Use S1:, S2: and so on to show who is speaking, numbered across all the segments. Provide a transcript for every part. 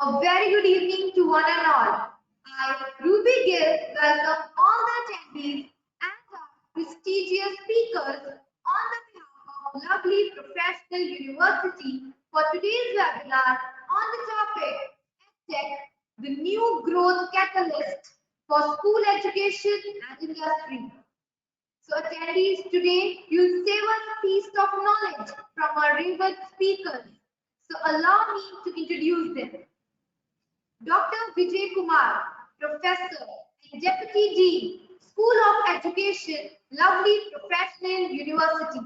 S1: A very good evening to one and all. I, Ruby Gill, welcome all the attendees and our prestigious speakers on the behalf of lovely professional university for today's webinar on the topic EdTech, the new growth catalyst for school education and industry. So attendees, today you'll save us a feast of knowledge from our revered speakers. So allow me to introduce them. Dr. Vijay Kumar, Professor and Deputy Dean, School of Education, Lovely Professional University.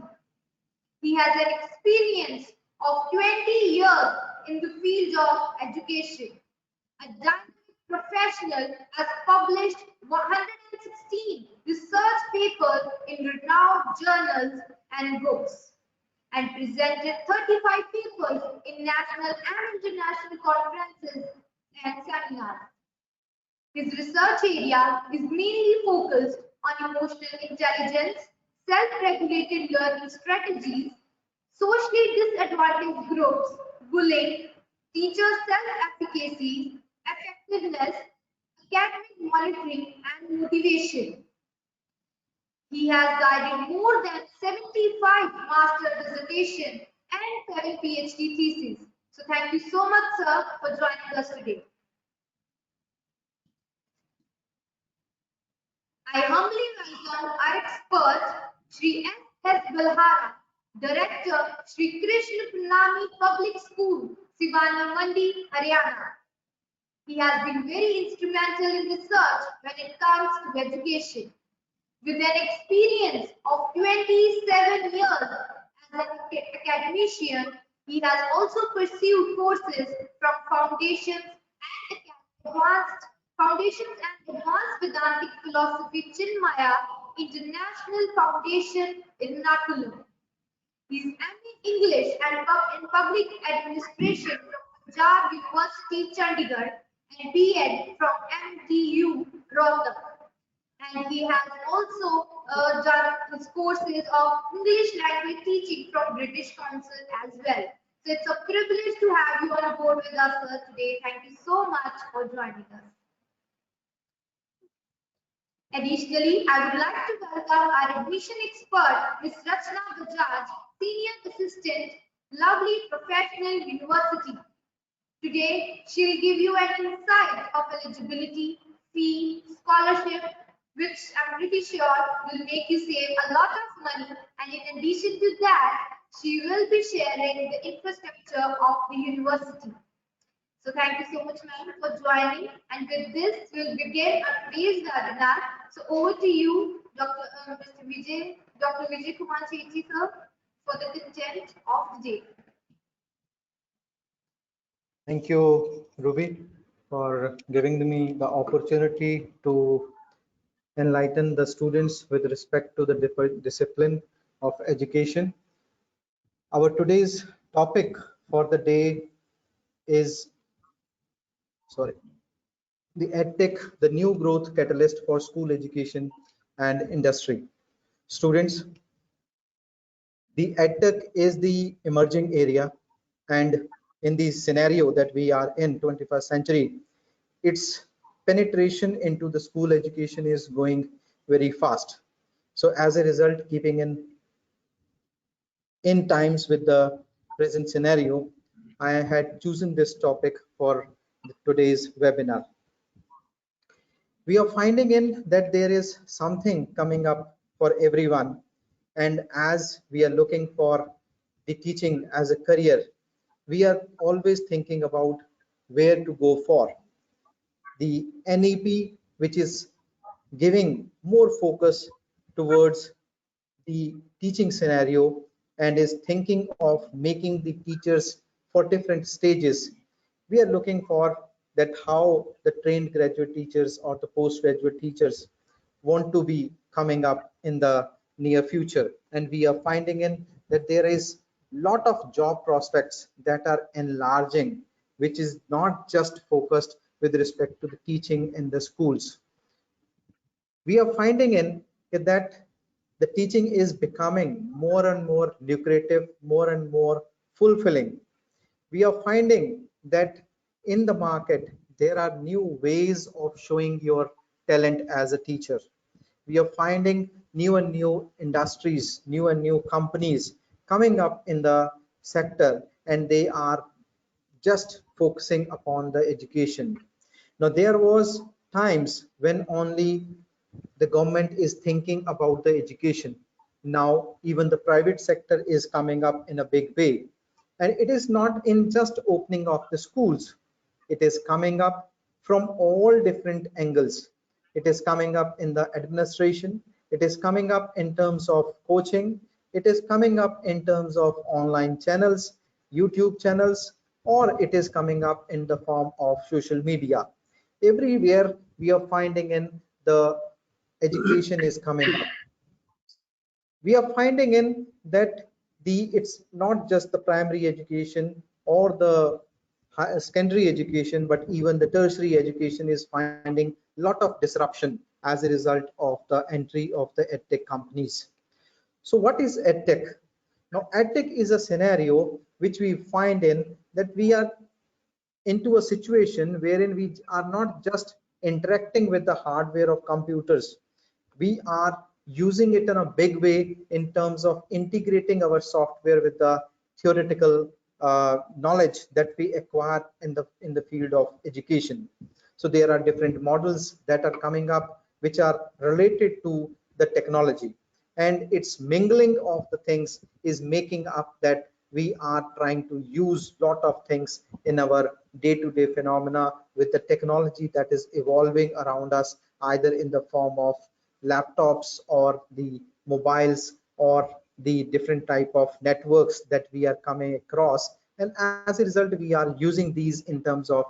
S1: He has an experience of 20 years in the field of education. A dynamic professional, has published 116 research papers in renowned journals and books, and presented 35 papers in national and international conferences and seminars. His research area is mainly focused on emotional intelligence, self-regulated learning strategies, socially disadvantaged groups, bullying, teacher self-efficacy, effectiveness, academic monitoring, and motivation. He has guided more than 75 master dissertations and 7 PhD theses. So thank you so much, sir, for joining us today. I humbly welcome our expert, Shri S. Balhara, Director, Shri Krishna Pranami Public School, Sivani Mandi, Haryana. He has been very instrumental in research when it comes to education. With an experience of 27 years as an academician, he has also pursued courses from Foundations and Advanced Vedantic Philosophy Chinmaya International Foundation in Ernakulam. He is MA English and in Public Administration from Punjab University, Chandigarh, and B.Ed from MDU, Rohtak. And he has also done his courses of English language teaching from British Council as well. So it's a privilege to have you on board with us, sir, today. Thank you so much for joining us. Additionally, I would like to welcome our admission expert, Ms. Rachna Bajaj, Senior Assistant, Lovely Professional University. Today, she will give you an insight of eligibility, fee, scholarship, which I'm pretty sure will make you save a lot of money. And in addition to that, she will be sharing the infrastructure of the university. So thank you so much, ma'am, for joining. And with this, we'll begin our today's webinar. So over to you, Dr. Vijay Kumar Chechi, sir, for the content of the day.
S2: Thank you, Ruby, for giving me the opportunity to enlighten the students with respect to the discipline of education. Our today's topic for the day is the EdTech, the new growth catalyst for school education and industry. Students, the EdTech is the emerging area, and in the scenario that we are in 21st century, its penetration into the school education is going very fast. So as a result, keeping in times with the present scenario, I had chosen this topic for today's webinar. We are finding in that there is something coming up for everyone, and as we are looking for the teaching as a career, we are always thinking about where to go for. The NEP, which is giving more focus towards the teaching scenario and is thinking of making the teachers for different stages, we are looking for that how the trained graduate teachers or the postgraduate teachers want to be coming up in the near future. And we are finding in that there is lot of job prospects that are enlarging, which is not just focused with respect to the teaching in the schools. We are finding in that the teaching is becoming more and more lucrative, more and more fulfilling. We are finding that in the market, there are new ways of showing your talent as a teacher. We are finding new and new industries, new and new companies coming up in the sector, and they are just focusing upon the education. Now, there was times when only the government is thinking about the education. Now, even the private sector is coming up in a big way. And it is not in just opening of the schools. It is coming up from all different angles. It is coming up in the administration. It is coming up in terms of coaching. It is coming up in terms of online channels, YouTube channels, or it is coming up in the form of social media. Everywhere we are finding in the education is coming up. We are finding in that it's not just the primary education or the secondary education, but even the tertiary education is finding a lot of disruption as a result of the entry of the EdTech companies. So what is EdTech? Now, EdTech is a scenario which we find in that we are into a situation wherein we are not just interacting with the hardware of computers. We are using it in a big way in terms of integrating our software with the theoretical knowledge that we acquire in the field of education. So there are different models that are coming up which are related to the technology, and its mingling of the things is making up that we are trying to use lot of things in our day-to-day phenomena with the technology that is evolving around us, either in the form of laptops or the mobiles or the different type of networks that we are coming across. And as a result, we are using these in terms of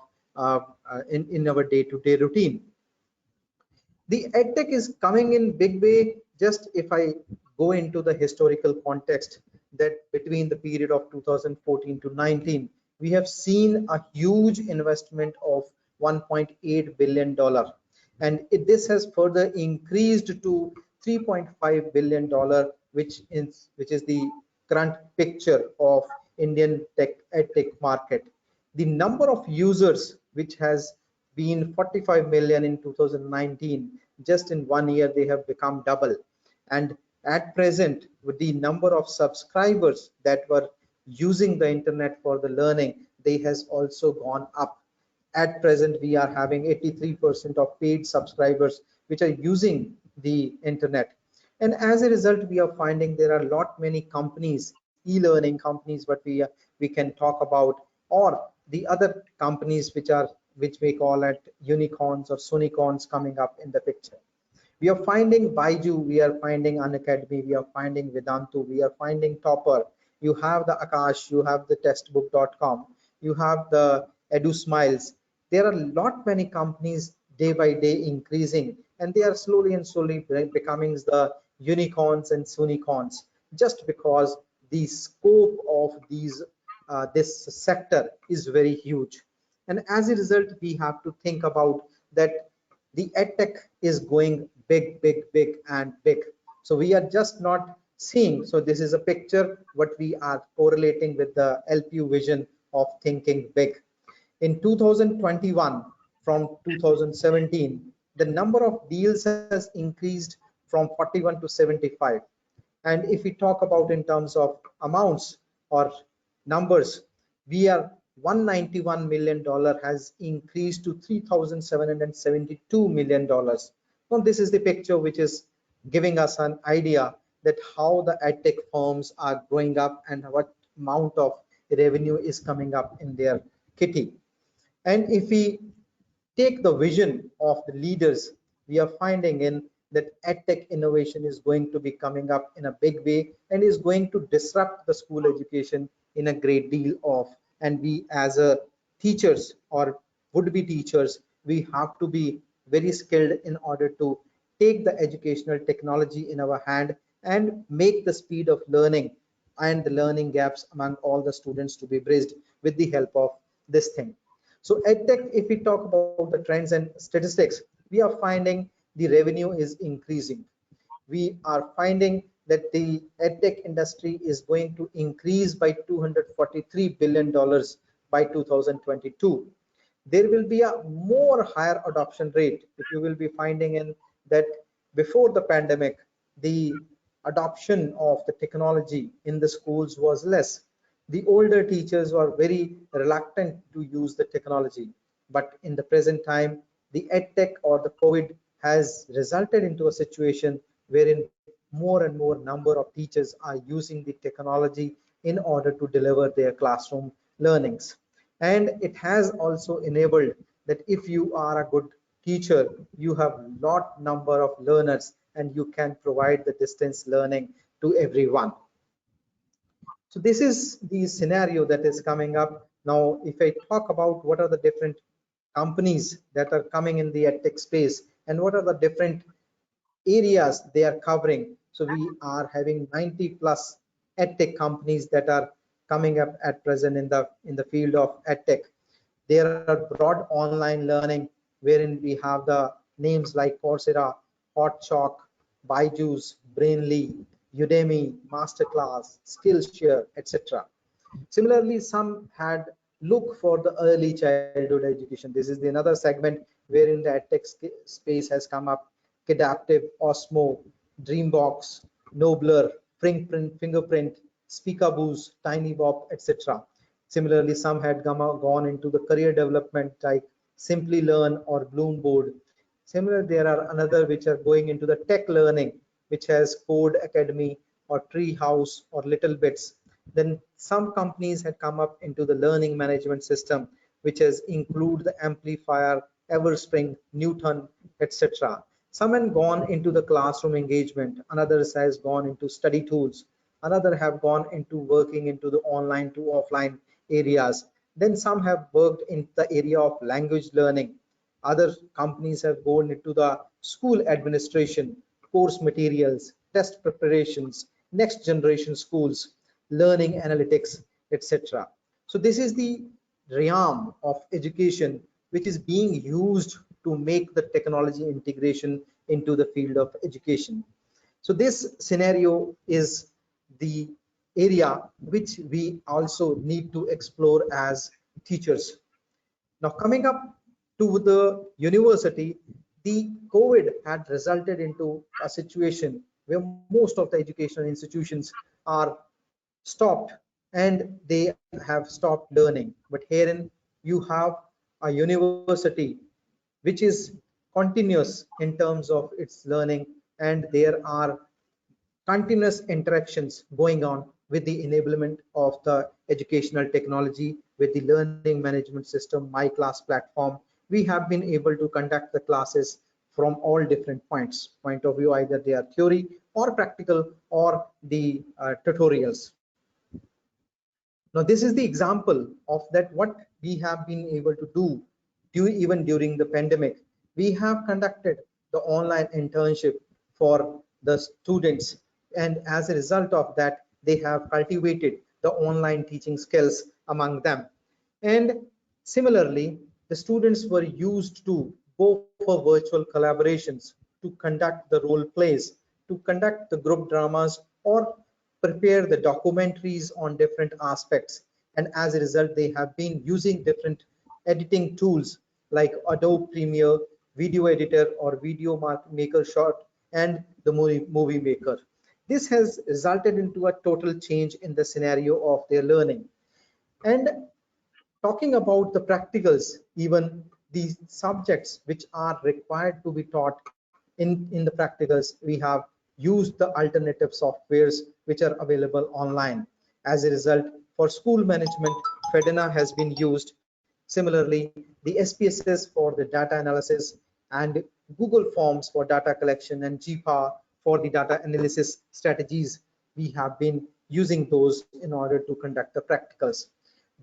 S2: in our day-to-day routine. The EdTech is coming in big way. Just if I go into the historical context, that between the period of 2014 to 19, we have seen a huge investment of $1.8 billion. And this has further increased to $3.5 billion, which is the current picture of Indian EdTech market. The number of users, which has been 45 million in 2019, just in 1 year they have become double. And at present, with the number of subscribers that were using the internet for the learning, they has also gone up. At present, we are having 83% of paid subscribers which are using the internet. And as a result, we are finding there are a lot many companies, e-learning companies, what we can talk about, or the other companies which we call it unicorns or sunicorns coming up in the picture. We are finding Baiju, we are finding Unacademy, we are finding Vedantu, we are finding Topper. You have the Akash, you have the textbook.com, you have the Edu Smiles. There are a lot many companies day by day increasing, and they are slowly and slowly becoming the unicorns and sunicorns, just because the scope of this sector is very huge. And as a result, we have to think about that the EdTech is going big, big, big, and big. So we are just not seeing. So this is a picture what we are correlating with the LPU vision of thinking big. In 2021, from 2017, the number of deals has increased from 41 to 75. And if we talk about in terms of amounts or numbers, we are $191 million has increased to $3,772 million. Well, this is the picture which is giving us an idea that how the EdTech firms are growing up and what amount of revenue is coming up in their kitty. And if we take the vision of the leaders, we are finding in that EdTech innovation is going to be coming up in a big way and is going to disrupt the school education in a great deal of. And we as a teachers or would-be teachers, we have to be very skilled in order to take the educational technology in our hand and make the speed of learning and the learning gaps among all the students to be bridged with the help of this thing. So EdTech, if we talk about the trends and statistics, we are finding the revenue is increasing. We are finding that the EdTech industry is going to increase by $243 billion by 2022. there will be a more higher adoption rate. If you will be finding in that before the pandemic, the adoption of the technology in the schools was less. The older teachers were very reluctant to use the technology. But in the present time, the EdTech or the COVID has resulted into a situation wherein more and more number of teachers are using the technology in order to deliver their classroom learnings. And it has also enabled that if you are a good teacher, you have lot number of learners and you can provide the distance learning to everyone. So this is the scenario that is coming up. Now, if I talk about what are the different companies that are coming in the edtech space and what are the different areas they are covering. So we are having 90 plus edtech companies that are coming up at present in the field of edtech. There are broad online learning wherein we have the names like Coursera, HotChalk, Byju's, Brainly, Udemy, Masterclass, Skillshare, etc. Similarly, some had look for the early childhood education. This is the another segment wherein the edtech space has come up. Kidaptive, Osmo, Dreambox, Nobler, Fingerprint, Speakaboos, TinyBop, etc. Similarly, some had gone into the career development like Simply Learn or Bloomboard. Similarly, there are another which are going into the tech learning, which has Code Academy or Treehouse or Little Bits. Then some companies had come up into the learning management system, which has include the Amplifier, Everspring, Newton, etc. Some have gone into the classroom engagement, another has gone into study tools, another have gone into working into the online to offline areas. Then some have worked in the area of language learning. Other companies have gone into the school administration, course materials, test preparations, next generation schools, learning analytics, etc. So this is the realm of education which is being used to make the technology integration into the field of education. So this scenario is the area which we also need to explore as teachers. Now coming up to the university, the COVID had resulted into a situation where most of the educational institutions are stopped and they have stopped learning. But herein you have a university which is continuous in terms of its learning, and there are continuous interactions going on with the enablement of the educational technology with the learning management system, my class platform. We have been able to conduct the classes from all different point of view, either they are theory or practical or the tutorials. Now this is the example of that what we have been able to do even during the pandemic. We have conducted the online internship for the students, and as a result of that they have cultivated the online teaching skills among them. And similarly, the students were used to go for virtual collaborations, to conduct the role plays, to conduct the group dramas, or prepare the documentaries on different aspects. And as a result, they have been using different editing tools like Adobe Premiere, Video Editor or Video Maker Short, and the Movie Maker. This has resulted into a total change in the scenario of their learning. And talking about the practicals, even the subjects which are required to be taught in the practicals, we have used the alternative softwares which are available online. As a result, for school management, Fedena has been used. Similarly, the SPSS for the data analysis and Google Forms for data collection and GPA for the data analysis strategies, we have been using those in order to conduct the practicals.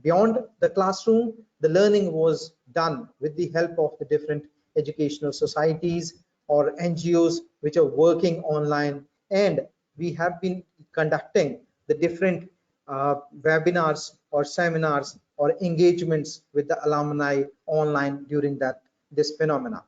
S2: Beyond the classroom, the learning was done with the help of the different educational societies or NGOs which are working online, and we have been conducting the different webinars or seminars or engagements with the alumni online during this phenomena.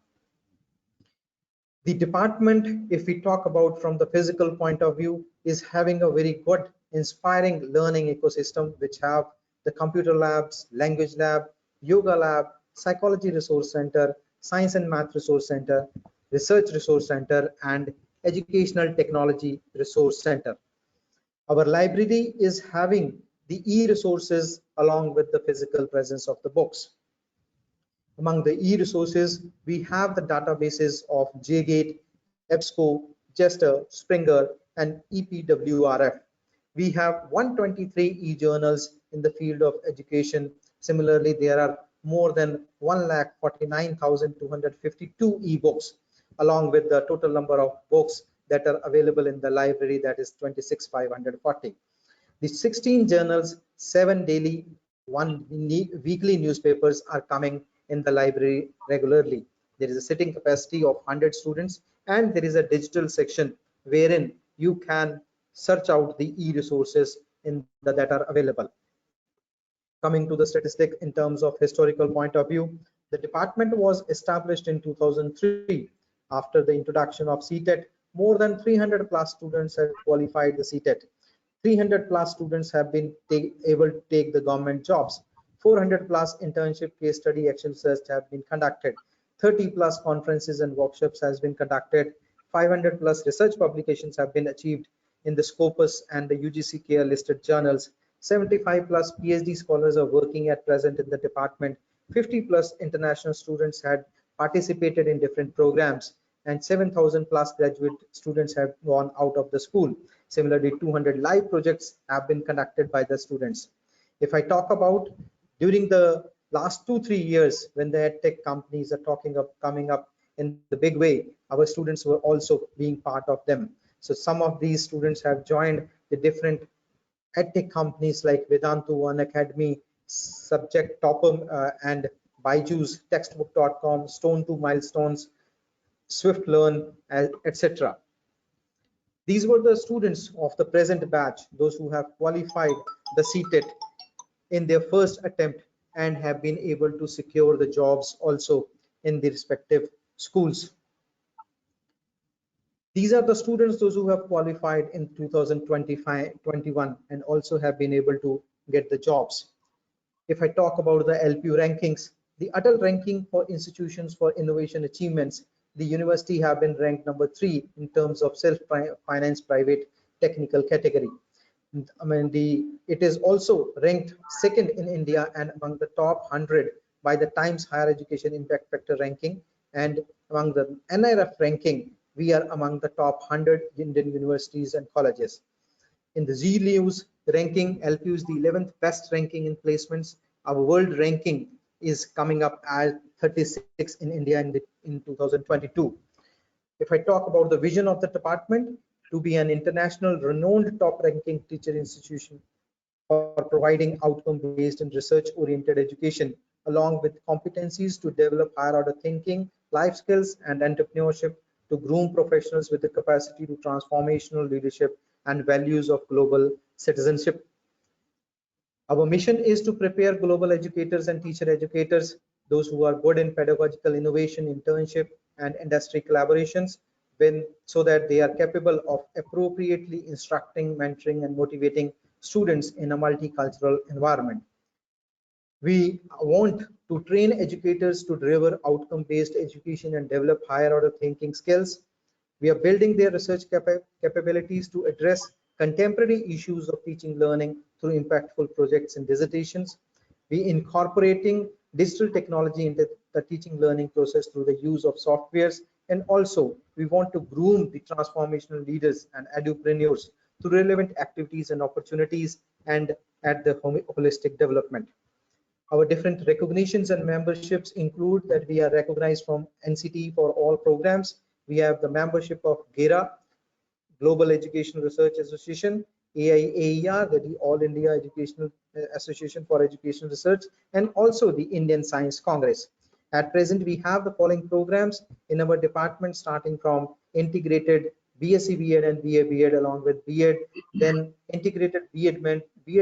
S2: The department, if we talk about from the physical point of view, is having a very good inspiring learning ecosystem which have the computer labs, language lab, yoga lab, Psychology Resource Center, Science and Math Resource Center, Research Resource Center, and Educational Technology Resource Center. Our library is having the e-resources along with the physical presence of the books. Among the e-resources, we have the databases of JGate, EBSCO, Chester, Springer, and EPWRF. We have 123 e-journals in the field of education. Similarly, there are more than 1,49,252 e-books, along with the total number of books that are available in the library, that is 26,540. The 16 journals, 7 daily, 1 weekly newspapers are coming in the library regularly. There is a sitting capacity of 100 students, and there is a digital section wherein you can search out the e-resources that are available. Coming to the statistic in terms of historical point of view, the department was established in 2003. After the introduction of CTET, more than 300 plus students have qualified the CTET. 300 plus students have been able to take the government jobs. 400 plus internship case study exercises have been conducted. 30 plus conferences and workshops has been conducted. 500 plus research publications have been achieved in the Scopus and the UGC Care listed journals. 75 plus PhD scholars are working at present in the department. 50 plus international students had participated in different programs, and 7,000 plus graduate students have gone out of the school. Similarly, 200 live projects have been conducted by the students. If I talk about during the last 2-3 years, when the EdTech companies are coming up in the big way, our students were also being part of them. So some of these students have joined the different EdTech companies like Vedantu, Unacademy, Subject Topper, and Byju's, Textbook.com, Stone2 Milestones, Swift Learn, etc. These were the students of the present batch, those who have qualified the CTET in their first attempt and have been able to secure the jobs also in the respective schools. These are the students, those who have qualified in 2021 and also have been able to get the jobs. If I talk about the LPU rankings, the adult ranking for institutions for innovation achievements, the university have been ranked number 3 in terms of self-finance private technical category. I mean, it is also ranked second in India and among the top 100 by the Times Higher Education Impact Factor ranking, and among the NIRF ranking, we are among the top 100 Indian universities and colleges. In the Z News ranking, LPU is the 11th best ranking in placements. Our world ranking is coming up at 36 in India in 2022. If I talk about the vision of the department, to be an international renowned top ranking teacher institution for providing outcome-based and research-oriented education, along with competencies to develop higher order thinking, life skills, and entrepreneurship to groom professionals with the capacity to transformational leadership and values of global citizenship. Our mission is to prepare global educators and teacher educators, those who are good in pedagogical innovation, internship, and industry collaborations, so that they are capable of appropriately instructing, mentoring, and motivating students in a multicultural environment. We want to train educators to deliver outcome-based education and develop higher order thinking skills. We are building their research capabilities to address contemporary issues of teaching learning through impactful projects and dissertations. We incorporating digital technology into the teaching learning process through the use of softwares, and also we want to groom the transformational leaders and edupreneurs through relevant activities and opportunities and at the holistic development. Our different recognitions and memberships include that we are recognized from NCT for all programs. We have the membership of GERA, Global Educational Research Association, AIAER, that is All India Educational Association for Educational Research, and also the Indian Science Congress. At present, we have the following programs in our department, starting from integrated BSc B.Ed and BA B.Ed along with B.Ed, then integrated B.Ed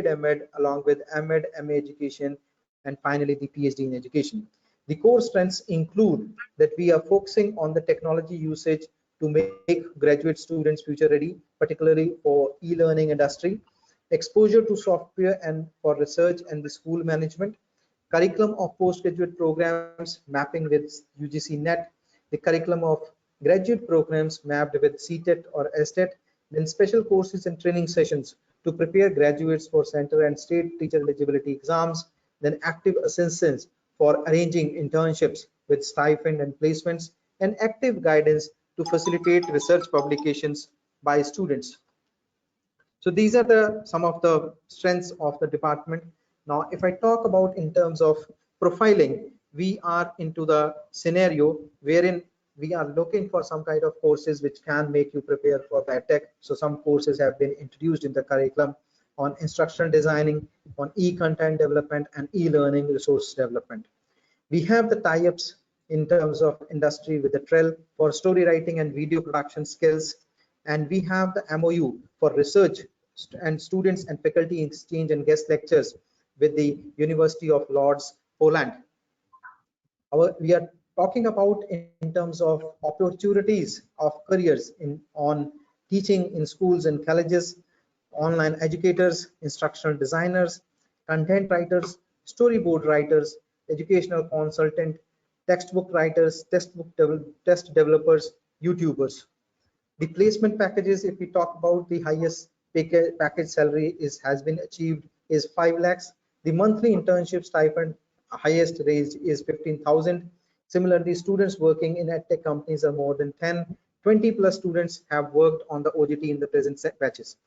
S2: M.Ed along with M.Ed, MA Education, and finally the PhD in education. The core strengths include that we are focusing on the technology usage to make graduate students future ready, particularly for e-learning industry, exposure to software and for research and the school management, curriculum of postgraduate programs mapping with UGC NET, the curriculum of graduate programs mapped with CTET or STET, then special courses and training sessions to prepare graduates for center and state teacher eligibility exams, then active assistance for arranging internships with stipend and placements, and active guidance to facilitate research publications by students. So these are the some of the strengths of the department. Now, if I talk about in terms of profiling, we are into the scenario wherein we are looking for some kind of courses which can make you prepare for EdTech. So some courses have been introduced in the curriculum on instructional designing, on e-content development and e-learning resource development. We have the tie-ups in terms of industry with the TREL for story writing and video production skills, and we have the MOU for research and students and faculty exchange and guest lectures with the University of Lords, Poland. We are talking about in terms of opportunities of careers on teaching in schools and colleges, online educators, instructional designers, content writers, storyboard writers, educational consultant, textbook writers, test developers, YouTubers. The placement packages, if we talk about the highest package salary has been achieved is 5 lakhs. The monthly internship stipend highest raised is 15,000. Similarly, students working in EdTech companies are more than 10. 20 plus students have worked on the OJT in the present batches.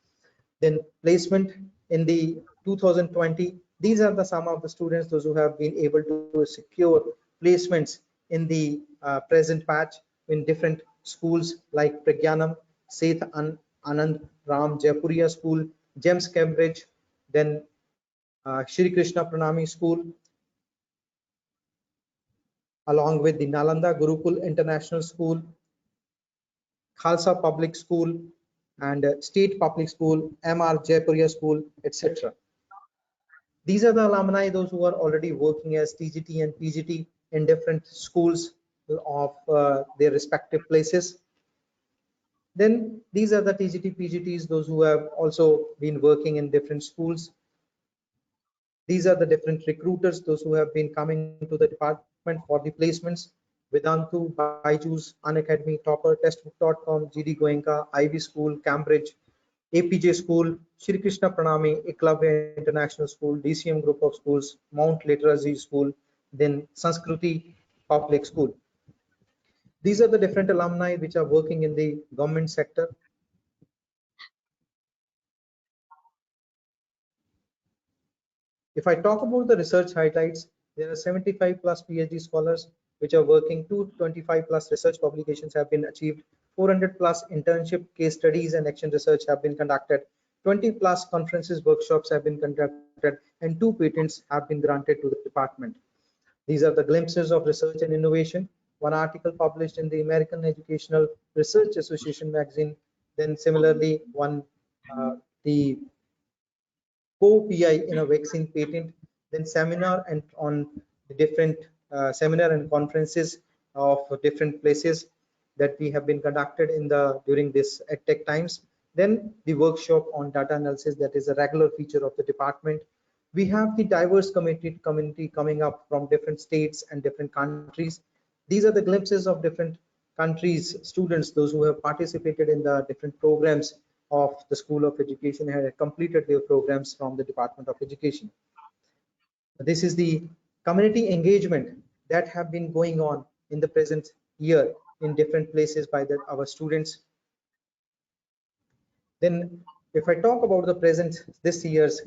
S2: Then placement in the 2020, these are the some of the students, those who have been able to secure placements in the present batch in different schools like Pragyanam, Seth Anand Ram Jaipuriya School, GEMS Cambridge, then Shri Krishna Pranami School, along with the Nalanda Gurukul International School, Khalsa Public School, and State Public School, MR Jaipuriya School, etc. These are the alumni, those who are already working as TGT and PGT in different schools of their respective places. Then these are the TGT, PGTs, those who have also been working in different schools. These are the different recruiters, those who have been coming to the department for the placements. Vedantu, Byju's, Unacademy, Topper, Textbook.com, GD Goenka, Ivy School, Cambridge, APJ School, Shri Krishna Pranami, Eklavya International School, DCM Group of Schools, Mount Literacy School, then Sanskruti Public School. These are the different alumni which are working in the government sector. If I talk about the research highlights, there are 75 plus PhD scholars which are working, 225 plus research publications have been achieved, 400 plus internship case studies and action research have been conducted, 20 plus conferences, workshops have been conducted, and 2 patents have been granted to the department. These are the glimpses of research and innovation. One article published in the American Educational Research Association magazine, then similarly the co-PI in a vaccine patent, then seminar and on the different seminar and conferences of different places that we have been conducted in the during this EdTech times. Then the workshop on data analysis, that is a regular feature of the department. We have the diverse community coming up from different states and different countries. These are the glimpses of different countries, students, those who have participated in the different programs of the School of Education and had completed their programs from the Department of Education. This is the community engagement that have been going on in the present year in different places by our students. Then if I talk about the present this year's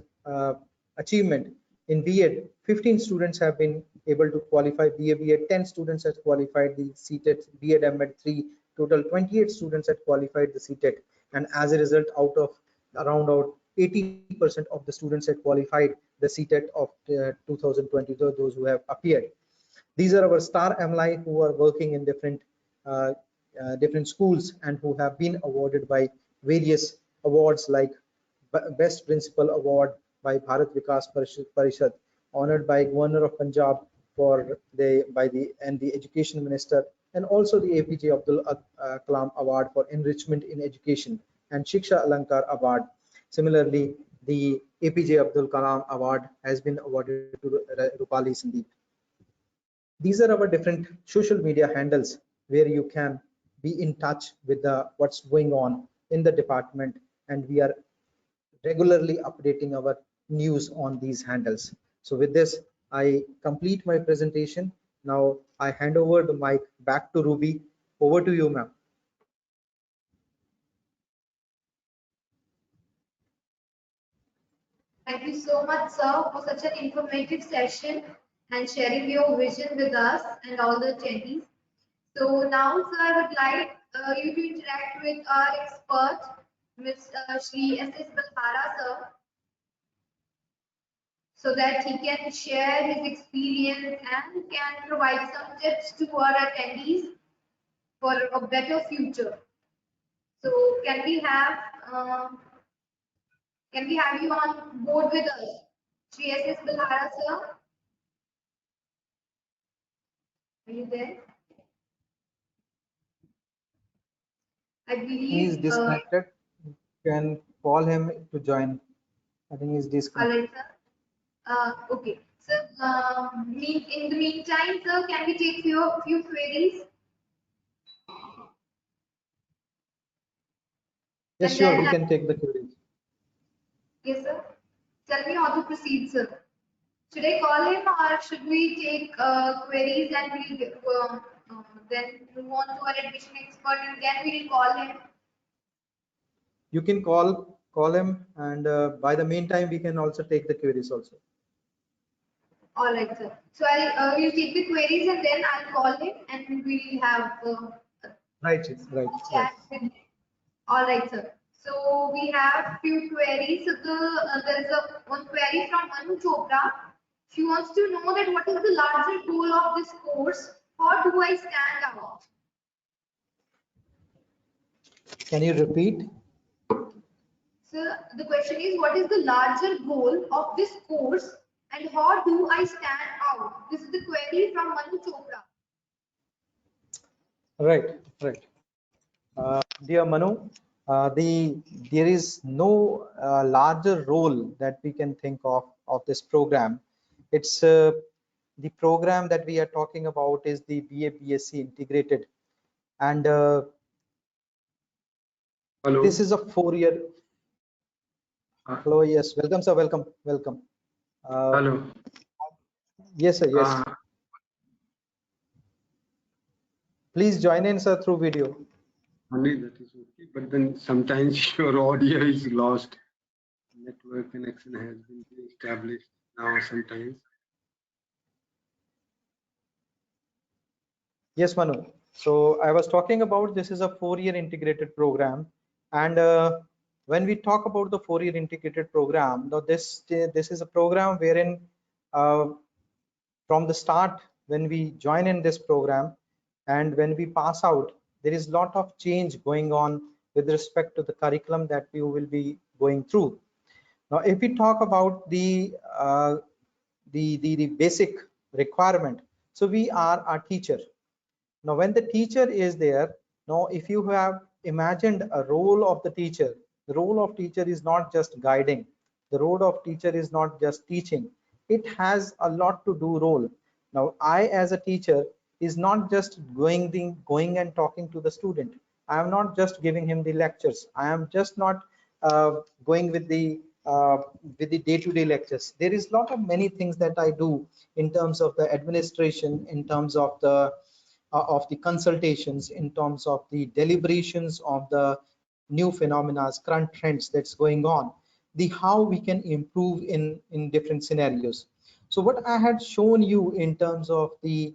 S2: achievement in B.Ed, 15 students have been able to qualify BA B.Ed, 10 students have qualified the CTET, B.Ed M.Ed 3, total 28 students have qualified the CTET, and as a result, out of around 80% of the students had qualified the CTET of 2020, those who have appeared. These are our star alumni who are working in different schools and who have been awarded by various awards like Best Principal Award by Bharat Vikas Parishad, honored by Governor of Punjab and the Education Minister, and also the APJ Abdul Kalam Award for Enrichment in Education and Shiksha Alankar Award. Similarly, the APJ Abdul Kalam Award has been awarded to Rupali Sandeep. These are our different social media handles where you can be in touch with what's going on in the department, and we are regularly updating our news on these handles. So with this, I complete my presentation. Now I hand over the mic back to Ruby. Over to you, ma'am.
S1: Thank you so much, sir, for such an informative session and sharing your vision with us and all the attendees. So now, sir, I would like you to interact with our expert, Ms. Shri S.S. Balhara, sir, so that he can share his experience and can provide some tips to our attendees for a better future. So uh, can we have you on board with us, Shri S.S. Balhara, sir? Are you there? I
S2: He is
S1: believe,
S2: disconnected. You can call him to join. I think he's
S1: all
S2: disconnected.
S1: right, sir. Okay. So, in the meantime, sir, can we take few queries?
S2: Yes,
S1: And
S2: sure,
S1: then,
S2: we can take the queries.
S1: yes, sir. Tell me how to proceed, sir. Should I call him or should we take queries and then move on to our admission expert and then we'll call him?
S2: You can call him, and by the meantime, we can also take the queries also.
S1: All right, sir. So we'll take the queries and then I'll call him and we'll have
S2: Right, right, right.
S1: chat with him. All right, sir. So we have few queries. So there's one query from Manu Chopra. She wants to know that what is the larger goal of this course? How do I stand out?
S2: Can you repeat?
S1: So the question is, what is the larger goal of this course and how do I stand out? This is the query from Manu Chopra.
S2: Right, right. Dear Manu, there is no larger role that we can think of this program. It's the program that we are talking about is the BA BSc integrated, and
S3: Hello.
S2: this is a 4-year.
S3: Uh,
S2: Hello, yes, welcome, sir. Welcome, welcome. Uh,
S3: Hello.
S2: yes, sir. Yes.
S3: Uh,
S2: Please join in, sir, through video.
S3: Only that is okay. But then sometimes your audio is lost. Network connection has been established now sometimes.
S2: Yes, Manu. So I was talking about this is a 4-year integrated program, and when we talk about the 4-year integrated program, now this is a program wherein uh, from the start when we join in this program and when we pass out, there is a lot of change going on with respect to the curriculum that we will be going through. Now, if we talk about the basic requirement, so we are a teacher. Now, when the teacher is there, now if you have imagined a role of the teacher, the role of teacher is not just guiding. The role of teacher is not just teaching. It has a lot to do role. Now, I as a teacher is not just going and talking to the student. I am not just giving him the lectures. I am just not going with the day-to-day lectures. There is a lot of many things that I do in terms of the administration, in terms of the consultations, in terms of the deliberations of the new phenomena, current trends that's going on, the how we can improve in different scenarios. So what I had shown you in terms of the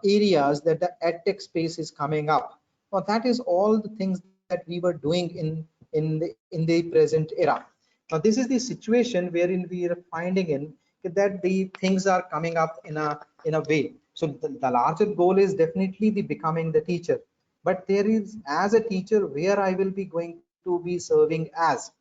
S2: areas that the EdTech space is coming up, well, that is all the things that we were doing in the present era. Now this is the situation wherein we are finding in that the things are coming up in a way. So the larger goal is definitely the becoming the teacher, but there is as a teacher where I will be going to be serving as.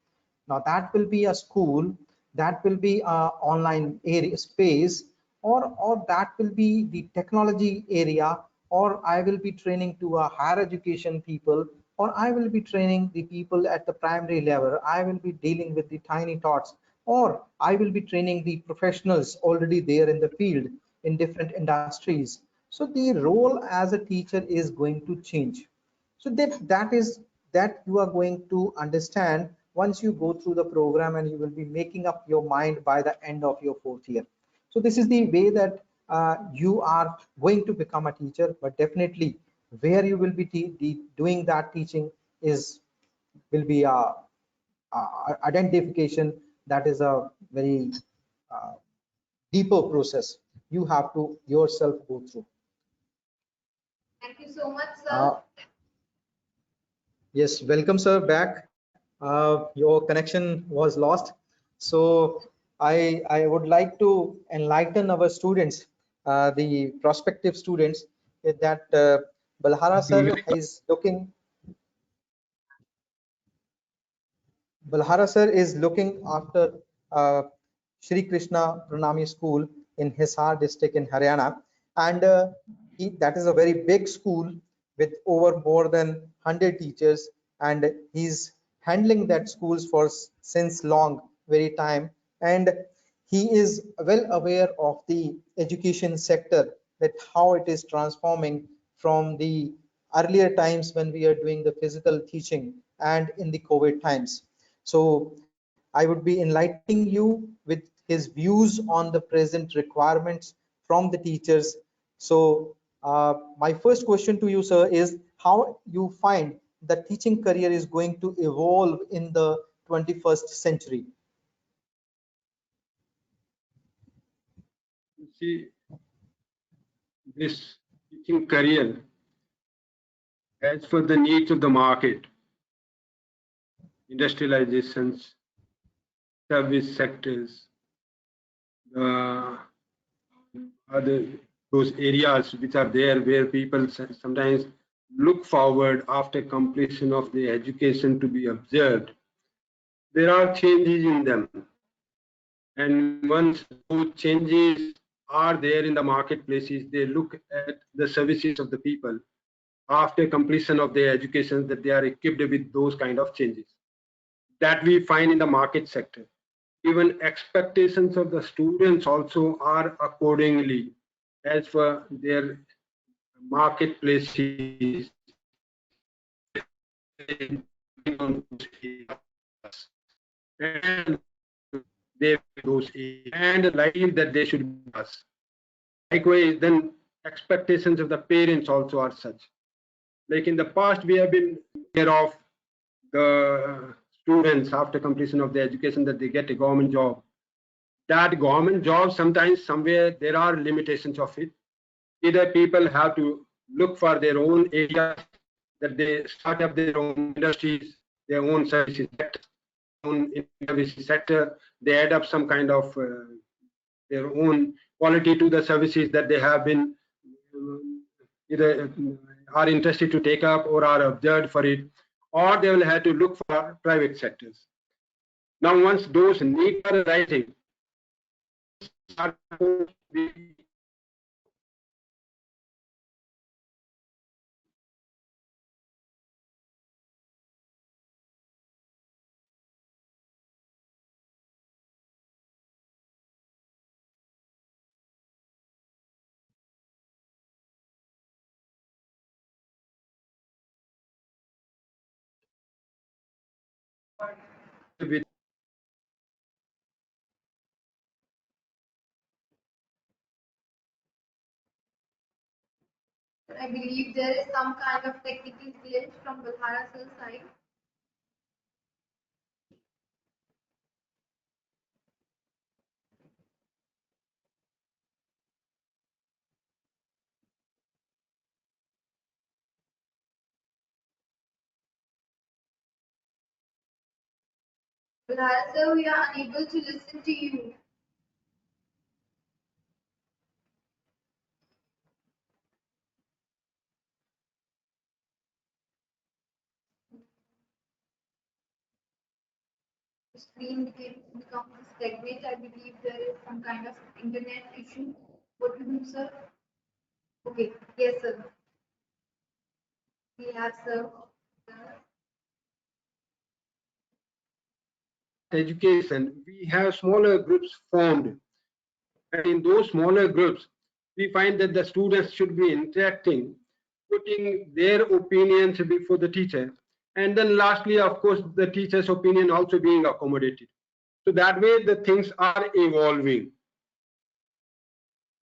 S2: Now that will be a school, that will be a online area space, or that will be the technology area, or I will be training to a higher education people, or I will be training the people at the primary level. I will be dealing with the tiny tots. or I will be training the professionals already there in the field in different industries. So the role as a teacher is going to change. So that you are going to understand once you go through the program, and you will be making up your mind by the end of your 4th year. So this is the way that you are going to become a teacher, but definitely where you will be doing that teaching is will be a identification. That is a very uh, deeper process you have to yourself go through.
S1: Thank you so much,
S2: uh,
S1: sir.
S2: yes, welcome sir back. Your connection was lost, so I would like to enlighten our students, the prospective students, that Balhara sir is looking Balhara sir is looking after uh, Shri Krishna Pranami School in Hisar district in Haryana, and that is a very big school with over more than 100 teachers, and he's handling that schools for since long very time, and he is well aware of the education sector, that how it is transforming from the earlier times when we are doing the physical teaching and in the COVID times. So I would be enlightening you with his views on the present requirements from the teachers. So my first question to you, sir, is how you find the teaching career is going to evolve in the 21st century?
S3: You see, this teaching career, as for the needs of the market, industrializations, service sectors, other those areas which are there where people sometimes look forward after completion of the education to be observed. There are changes in them, and once those changes are there in the marketplaces, they look at the services of the people after completion of their education, that they are equipped with those kind of changes that we find in the market sector. Even expectations of the students also are accordingly as per their marketplaces, and they those and likely that they should be us. Likewise, then expectations of the parents also are such. Like in the past, we have been aware of the students after completion of the education that they get a government job. That government job, sometimes somewhere there are limitations of it. Either people have to look for their own areas, that they start up their own industries, their own services sector, own services sector. They add up some kind of their own quality to the services that they have been either are interested to take up or are observed for it, or they will have to look for private sectors. Now, once those needs are arising, with
S1: I believe there is some kind of technical glitch from Balhara sir's side. Balhara sir, we are unable to listen to you. The screen becomes stagnant. I believe there is some kind of internet issue. What do you do, sir? Okay, yes, sir. We have, sir.
S3: education, we have smaller groups formed. And in those smaller groups, we find that the students should be interacting, putting their opinions before the teacher. And then lastly, of course, the teacher's opinion also being accommodated. So that way the things are evolving.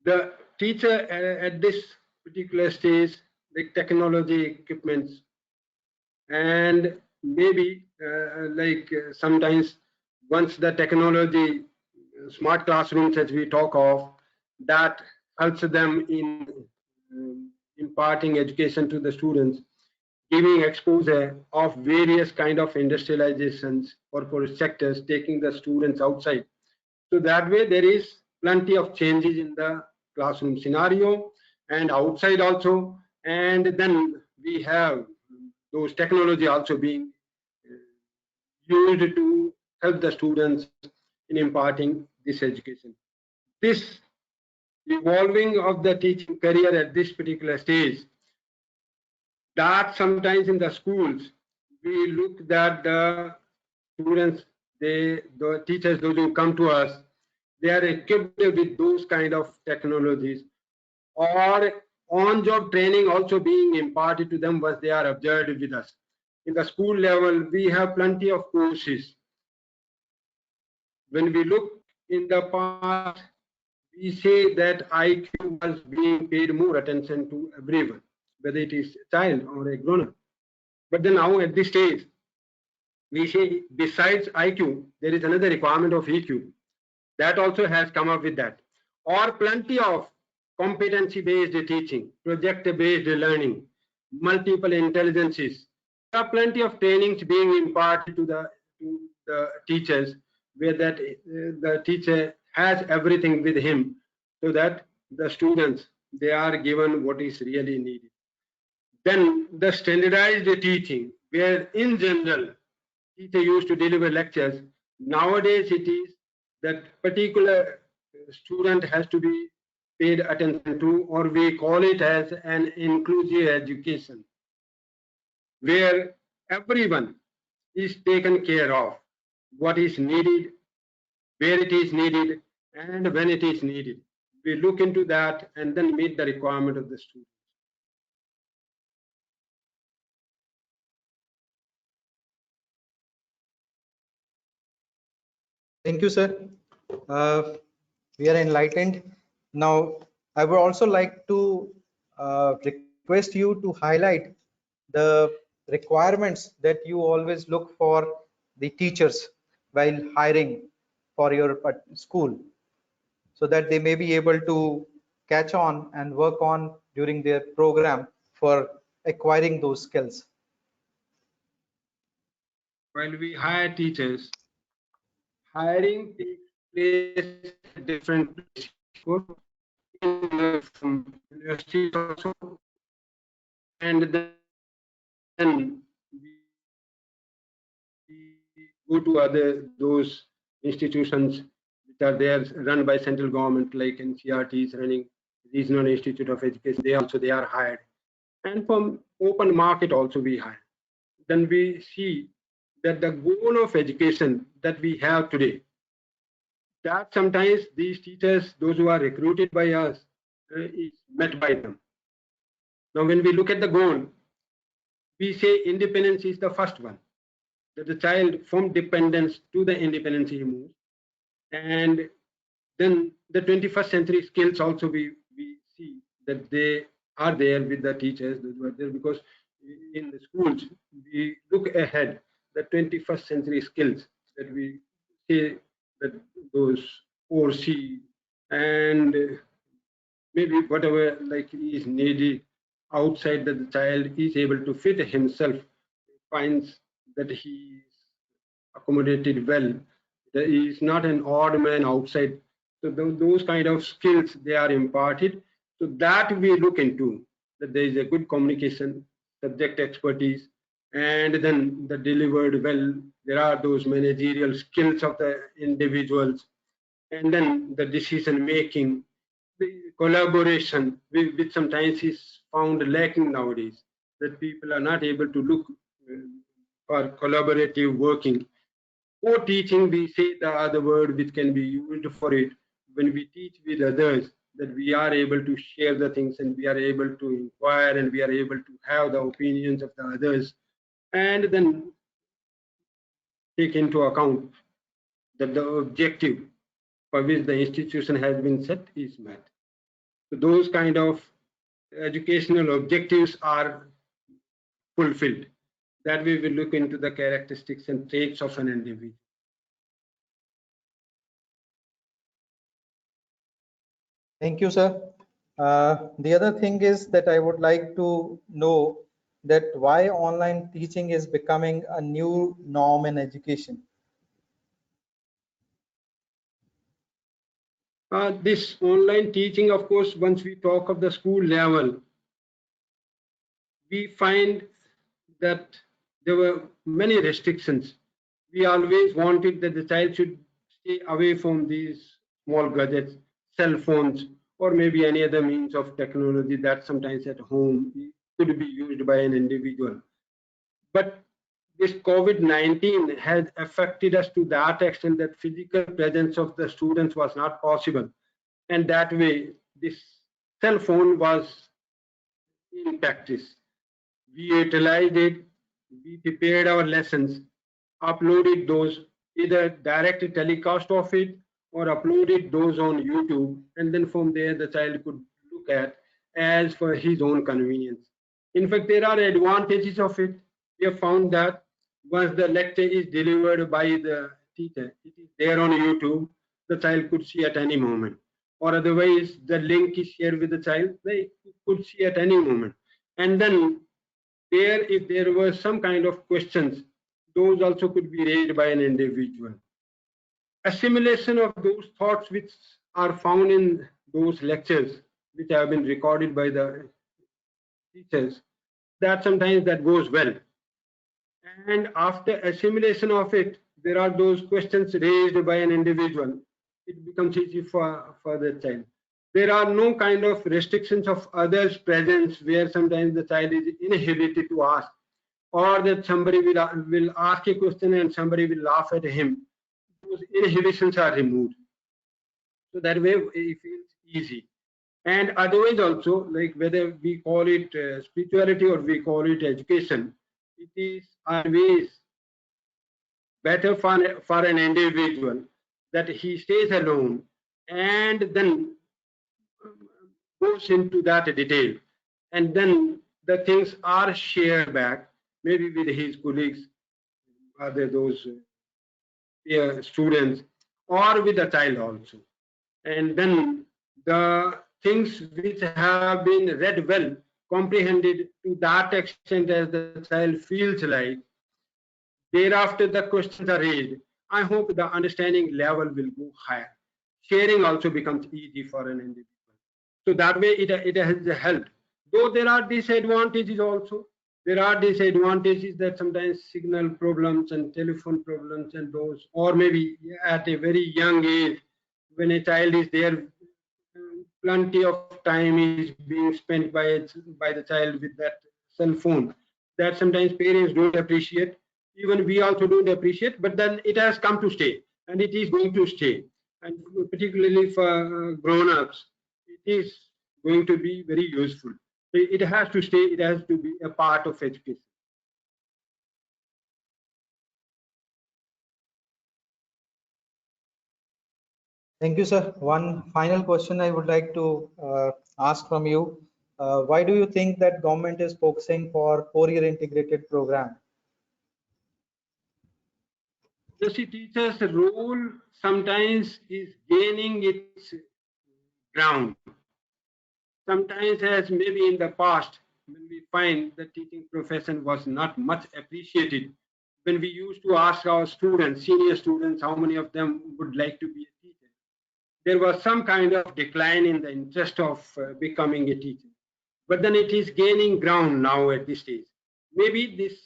S3: The teacher at this particular stage, the technology equipments, and maybe sometimes once the technology, smart classrooms as we talk of, that helps them in imparting education to the students, giving exposure of various kind of industrializations or for sectors, taking the students outside. So that way there is plenty of changes in the classroom scenario and outside also. And then we have those technology also being used to help the students in imparting this education. This evolving of the teaching career at this particular stage, that sometimes in the schools we look that the students, the teachers, those who come to us, they are equipped with those kind of technologies, or on-job training also being imparted to them once they are observed with us. In the school level, we have plenty of courses. When we look in the past, we say that IQ was being paid more attention to everyone, whether it is a child or a grown-up. But then now at this stage, we say besides IQ, there is another requirement of EQ. That also has come up with that. Or plenty of competency-based teaching, project-based learning, multiple intelligences. There are plenty of trainings being imparted to the teachers, where that the teacher has everything with him, so that the students, they are given what is really needed. Then the standardized teaching, where in general teacher used to deliver lectures. Nowadays it is that particular student has to be paid attention to, or we call it as an inclusive education, where everyone is taken care of, what is needed, where it is needed, and when it is needed. We look into that and then meet the requirement of the student.
S2: Thank you, sir. We are enlightened. Now, I would also like to request you to highlight the requirements that you always look for the teachers while hiring for your school, so that they may be able to catch on and work on during their program for acquiring those skills.
S3: While we hire teachers, hiring takes place at different places. From universities also, and then we go to other those institutions which are there run by central government, like NCRT is running regional institute of education. They are hired, and from open market also we hire. Then we see that the goal of education that we have today, that sometimes these teachers, those who are recruited by us, is met by them. Now, when we look at the goal, we say independence is the first one, that the child from dependence to the independence he moves. And then the 21st century skills also we see that they are there with the teachers, those who are there, because in the schools, we look ahead, the 21st century skills that we say that those foresee, and maybe whatever like is needed outside, that the child is able to fit himself, finds that he is accommodated well, that he is not an odd man outside. So those kind of skills they are imparted. So that we look into, that there is a good communication, subject expertise, and then the delivered well. There are those managerial skills of the individuals, and then the decision making, the collaboration, which sometimes is found lacking nowadays, that people are not able to look for collaborative working. co-teaching, we say the other word which can be used for it. When we teach with others, that we are able to share the things and we are able to inquire and we are able to have the opinions of the others, and then take into account that the objective for which the institution has been set is met. So those kind of educational objectives are fulfilled. That we will look into the characteristics and traits of an individual.
S2: Thank you, sir. The other thing is that I would like to know that why online teaching is becoming a new norm in education.
S3: This online teaching, of course, once we talk of the school level, we find that there were many restrictions. We always wanted that the child should stay away from these small gadgets, cell phones, or maybe any other means of technology that sometimes at home could be used by an individual. But this COVID-19 has affected us to that extent that physical presence of the students was not possible. And that way, this cell phone was in practice. We utilized it, we prepared our lessons, uploaded those, either direct telecast of it or uploaded those on YouTube, and then from there the child could look at as for his own convenience. In fact, there are advantages of it. We have found that once the lecture is delivered by the teacher, it is there on YouTube, the child could see at any moment. Or otherwise, the link is shared with the child, they could see at any moment. And then there, if there were some kind of questions, those also could be raised by an individual. Assimilation of those thoughts which are found in those lectures, which have been recorded by the teachers, that sometimes that goes well. And after assimilation of it, there are those questions raised by an individual. It becomes easy for the child. There are no kind of restrictions of others' presence where sometimes the child is inhibited to ask, or that somebody will ask a question and somebody will laugh at him. Those inhibitions are removed. So that way it feels easy. And otherwise also, like whether we call it spirituality or we call it education, it is always better for an individual that he stays alone and then goes into that detail, and then the things are shared back, maybe with his colleagues, other those students, or with the child also. And then the things which have been read well, comprehended to that extent as the child feels like, thereafter the questions are raised. I hope the understanding level will go higher. Sharing also becomes easy for an individual. So that way it has helped. Though there are disadvantages also. There are disadvantages that sometimes signal problems and telephone problems and those, or maybe at a very young age, when a child is there, plenty of time is being spent by the child with that cell phone, that sometimes parents don't appreciate. Even we also don't appreciate, but then it has come to stay and it is going to stay. And particularly for grown-ups, it is going to be very useful. It has to stay, it has to be a part of education.
S2: Thank you, sir. One final question I would like to ask from you. Why do you think that government is focusing for 4-year integrated program?
S3: The teacher's role sometimes is gaining its ground. Sometimes, as maybe in the past, when we find the teaching profession was not much appreciated, when we used to ask our students, senior students, how many of them would like to be a teacher, there was some kind of decline in the interest of becoming a teacher. But then it is gaining ground now at this stage. Maybe this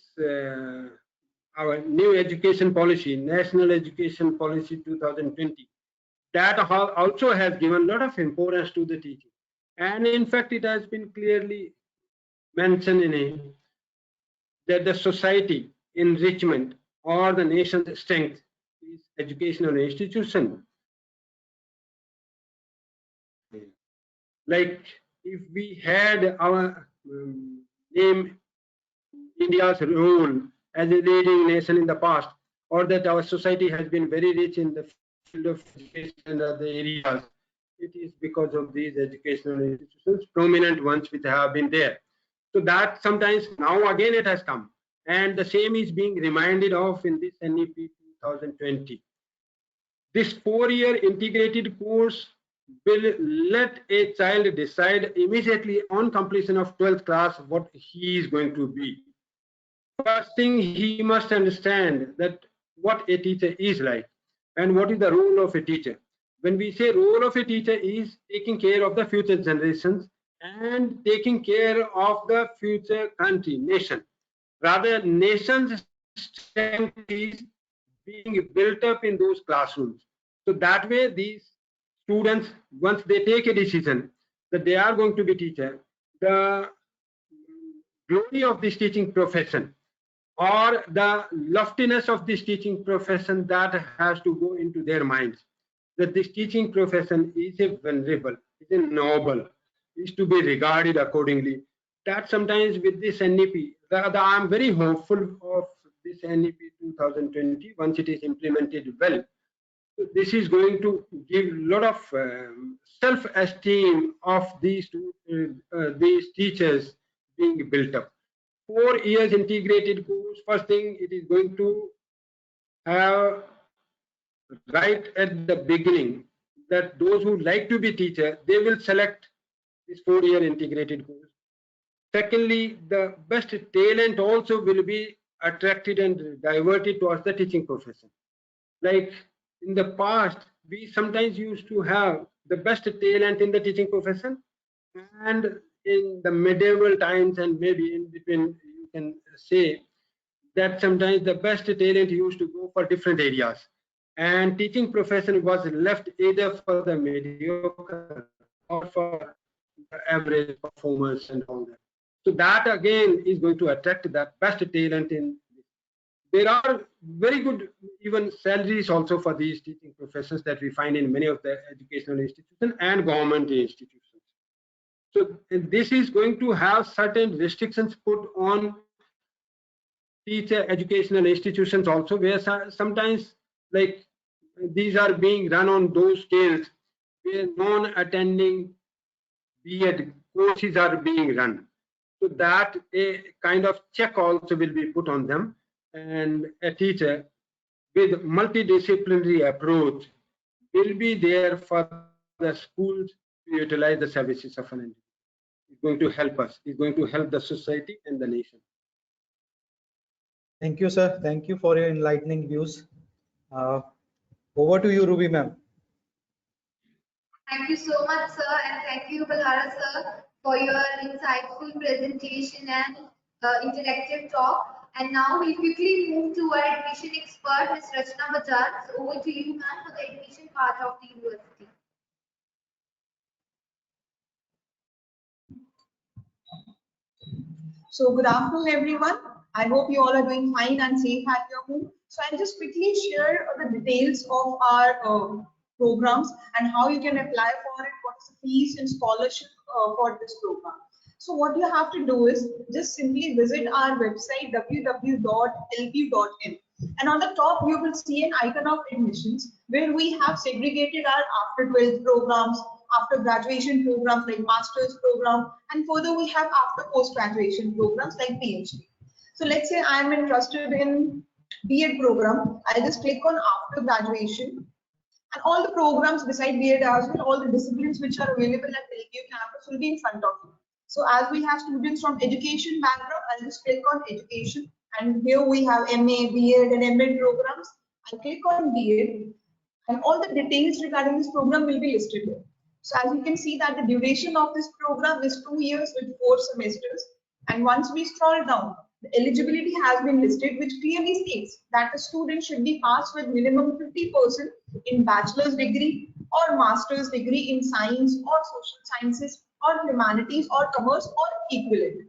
S3: our new education policy, National Education Policy 2020, that also has given a lot of importance to the teaching. And in fact, it has been clearly mentioned in it that the society enrichment or the nation's strength this educational institution. Like if we had our name India's role as a leading nation in the past, or that our society has been very rich in the field of education and other areas, it is because of these educational institutions, prominent ones which have been there. So that sometimes now again it has come, and the same is being reminded of in this NEP 2020. This 4-year integrated course will let a child decide immediately on completion of 12th class what he is going to be. First thing, he must understand that what a teacher is like and what is the role of a teacher. When we say role of a teacher is taking care of the future generations and taking care of the future country, nation. Rather, nation's strength is being built up in those classrooms. So that way, these students, once they take a decision that they are going to be teacher, the glory of this teaching profession or the loftiness of this teaching profession, that has to go into their minds, that this teaching profession is a venerable, is a noble, is to be regarded accordingly. That sometimes with this NEP, I'm very hopeful of this NEP 2020 once it is implemented well. This is going to give a lot of self-esteem of these teachers being built up. 4 years integrated course. First thing, it is going to have right at the beginning that those who like to be teacher, they will select this 4-year integrated course. Secondly, the best talent also will be attracted and diverted towards the teaching profession. Like in the past, we sometimes used to have the best talent in the teaching profession, and in the medieval times and maybe in between, you can say that sometimes the best talent used to go for different areas, and teaching profession was left either for the mediocre or for the average performers and all that. So that again is going to attract the best talent in. There are very good even salaries also for these teaching professions that we find in many of the educational institutions and government institutions. So this is going to have certain restrictions put on teacher educational institutions also, where sometimes like these are being run on those scales where non-attending B.Ed courses are being run. So that a kind of check also will be put on them, and a teacher with multidisciplinary approach will be there for the schools to utilize the services of an individual. It's going to help us. It's going to help the society and the nation.
S2: Thank you, sir. Thank you for your enlightening views. Over to you, Ruby ma'am.
S1: Thank you so much, sir, and thank you, Balhara sir, for your insightful presentation and interactive talk. And now we quickly move to our admission expert, Ms. Rachna Bajaj. Over to you, ma'am, for the admission part of the university.
S4: So good afternoon, everyone. I hope you all are doing fine and safe at your home. So I'll just quickly share the details of our programs and how you can apply for it, what's the fees and scholarship for this program. So what you have to do is just simply visit our website www.lpu.in, and on the top you will see an icon of admissions where we have segregated our after 12th programs, after graduation programs like master's program, and further we have after post graduation programs like PhD. So let's say I am interested in B.Ed program. I'll just click on after graduation, and all the programs beside B.Ed as well, all the disciplines which are available at LPU campus will be in front of you. So as we have students from education background, I'll just click on education, and here we have MA, B.Ed and M.Ed programs. I'll click on B.Ed, and all the details regarding this program will be listed here. So as you can see that the duration of this program is 2 years with 4 semesters. And once we scroll down, the eligibility has been listed, which clearly states that a student should be passed with minimum 50% in bachelor's degree or master's degree in science or social sciences or humanities or commerce or equivalent.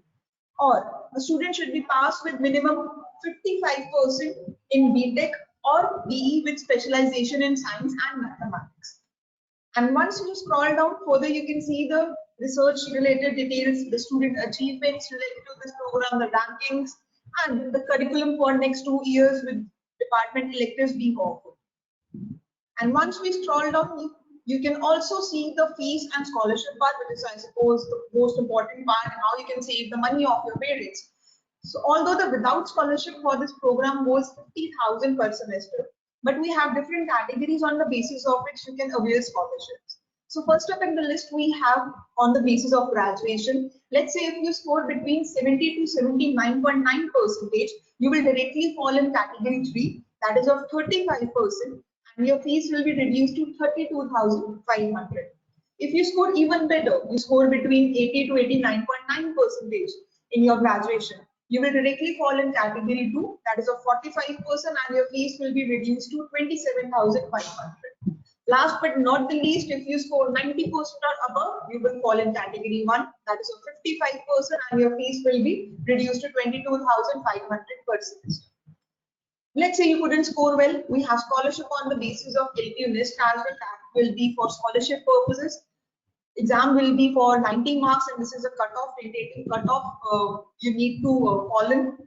S4: Or a student should be passed with minimum 55% in BTech or BE with specialization in science and mathematics. And once you scroll down further, you can see the research related details, the student achievements related to this program, the rankings, and the curriculum for next 2 years with department electives being offered. And once we scroll down, you can also see the fees and scholarship part, which is, I suppose, the most important part, and how you can save the money of your parents. So although the without scholarship for this program was 50,000 per semester, but we have different categories on the basis of which you can avail scholarships. So first up in the list, we have on the basis of graduation. Let's say if you score between 70 to 79.9%, you will directly fall in category 3, that is of 35%, and your fees will be reduced to 32,500. If you score even better, you score between 80 to 89.9% in your graduation, you will directly fall in category 2, that is of 45%, and your fees will be reduced to 27,500. Last but not the least, if you score 90% or above, you will fall in category 1, that is of 55%, and your fees will be reduced to 22,500 per semester. Let's say you couldn't score well, we have scholarship on the basis of LPU list as well. That will be for scholarship purposes. Exam will be for 90 marks, and this is a cutoff. In taking cutoff, you need to fall in.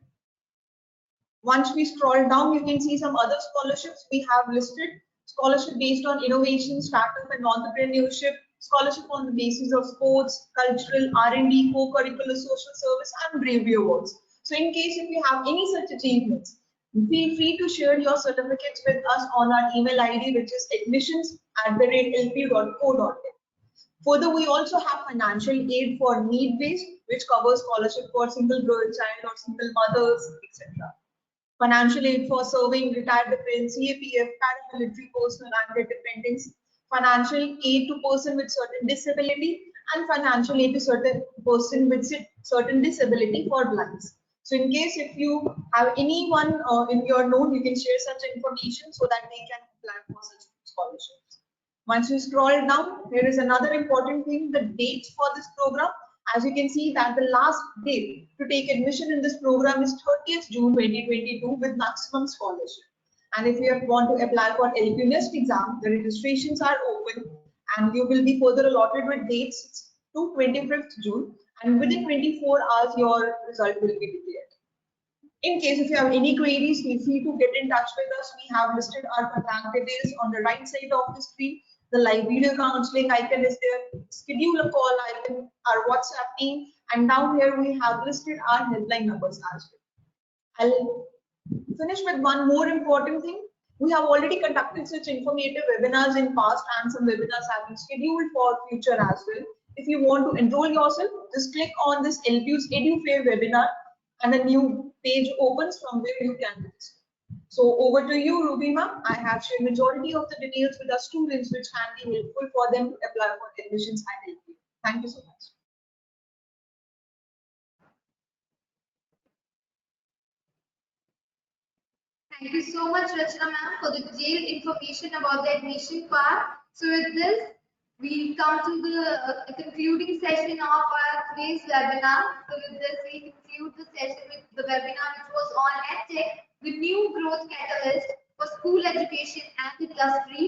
S4: Once we scroll down, you can see some other scholarships we have listed. Scholarship based on innovation, startup and entrepreneurship, scholarship on the basis of sports, cultural, R&D, co-curricular, social service, and bravery awards. So in case if you have any such achievements, feel free to share your certificates with us on our email ID, which is admissions@lpu.co.in. Further, we also have financial aid for need-based, which covers scholarship for single girl child or single mothers, etc. Financial aid for serving retired dependents, CAPF, paramilitary personnel and their dependents, financial aid to person with certain disability, and financial aid to certain person with certain disability for blinds. So in case if you have anyone in your known, you can share such information so that they can apply for such scholarships. Once you scroll down, there is another important thing, the dates for this program. As you can see that the last date to take admission in this program is 30th June 2022 with maximum scholarship. And if you want to apply for LPU Nest exam, the registrations are open and you will be further allotted with dates to 25th June, and within 24 hours your result will be declared. In case if you have any queries, feel free to get in touch with us. We have listed our contact details on the right side of the screen. The live video counseling icon is there. Schedule a call icon, our WhatsApp team, and down here we have listed our helpline numbers as well. I'll finish with one more important thing. We have already conducted such informative webinars in past, and some webinars have been scheduled for future as well. If you want to enroll yourself, just click on this LPU's Edu-Fair webinar, and a new page opens from where you can register. So over to you, Ruby ma'am. I have shared majority of the details with our students, which can be helpful for them to apply for admissions at LPU. Thank you so much.
S1: Thank you so much, Rachna ma'am, for the detailed information about the admission part. So with this, we come to the concluding session of our today's webinar. So with this, we conclude the session with the webinar, which was on EdTech, the new growth catalyst for school education and industry.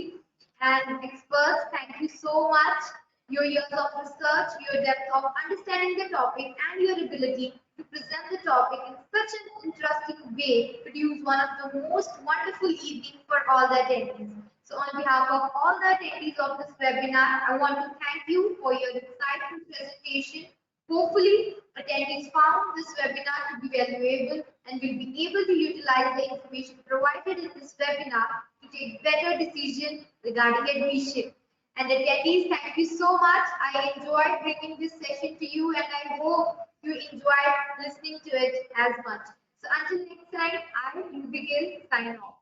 S1: And experts, thank you so much. Your years of research, your depth of understanding the topic, and your ability to present the topic in such an interesting way produce one of the most wonderful evenings for all the attendees. So on behalf of all the attendees of this webinar, I want to thank you for your insightful presentation. Hopefully, attendees found this webinar to be valuable and will be able to utilize the information provided in this webinar to take better decisions regarding admission. And attendees, thank you so much. I enjoyed bringing this session to you, and I hope you enjoyed listening to it as much. So until next time, I, Ruby Gill, sign off.